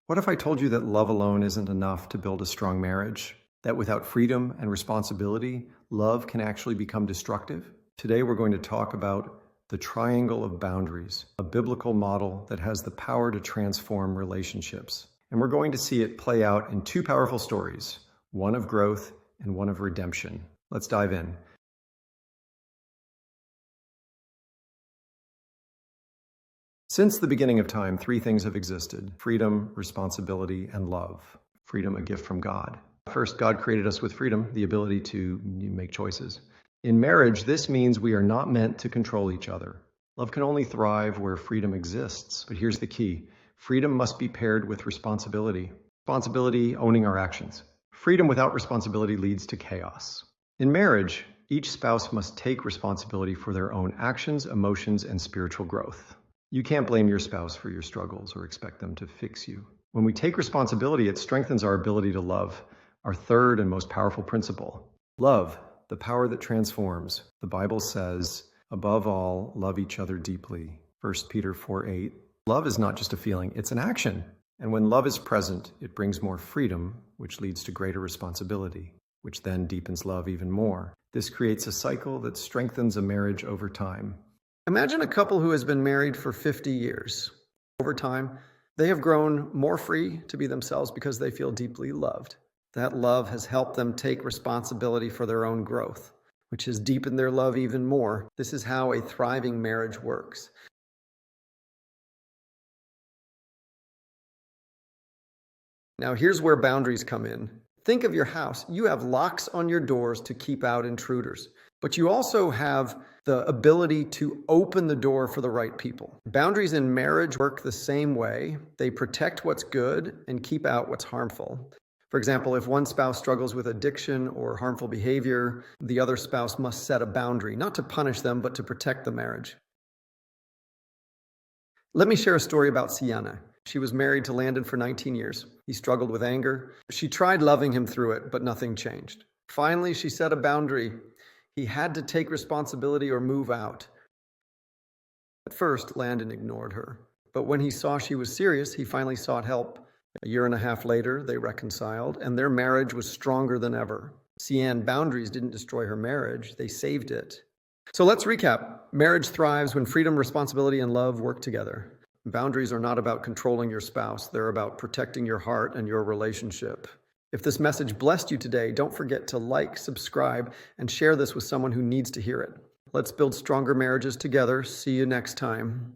What if I told you that love alone isn't enough to build a strong marriage? That without freedom and responsibility, love can actually become destructive? Today we're going to talk about the triangle of boundaries, a biblical model that has the power to transform relationships. And we're going to see it play out in two powerful stories, one of growth and one of redemption. Let's dive in. Since the beginning of time, three things have existed: freedom, responsibility, and love. Freedom, a gift from God. First, God created us with freedom, the ability to make choices. In marriage, this means we are not meant to control each other. Love can only thrive where freedom exists. But here's the key. Freedom must be paired with responsibility. Responsibility, owning our actions. Freedom without responsibility leads to chaos. In marriage, each spouse must take responsibility for their own actions, emotions, and spiritual growth. You can't blame your spouse for your struggles or expect them to fix you. When we take responsibility, it strengthens our ability to love, our third and most powerful principle. Love, the power that transforms. The Bible says, above all, love each other deeply. 1 Peter 4:8. Love is not just a feeling, it's an action. And when love is present, it brings more freedom, which leads to greater responsibility, which then deepens love even more. This creates a cycle that strengthens a marriage over time. Imagine a couple who has been married for 50 years. Over time, they have grown more free to be themselves because they feel deeply loved. That love has helped them take responsibility for their own growth, which has deepened their love even more. This is how a thriving marriage works. Now, here's where boundaries come in. Think of your house. You have locks on your doors to keep out intruders, but you also have the ability to open the door for the right people. Boundaries in marriage work the same way. They protect what's good and keep out what's harmful. For example, if one spouse struggles with addiction or harmful behavior, the other spouse must set a boundary, not to punish them, but to protect the marriage. Let me share a story about Sienna. She was married to Landon for 19 years. He struggled with anger. She tried loving him through it, but nothing changed. Finally, she set a boundary. He had to take responsibility or move out. At first, Landon ignored her. But when he saw she was serious, he finally sought help. A year and a half later, they reconciled, and their marriage was stronger than ever. Sienna's boundaries didn't destroy her marriage, they saved it. So let's recap. Marriage thrives when freedom, responsibility, and love work together. Boundaries are not about controlling your spouse. They're about protecting your heart and your relationship. If this message blessed you today, don't forget to like, subscribe, and share this with someone who needs to hear it. Let's build stronger marriages together. See you next time.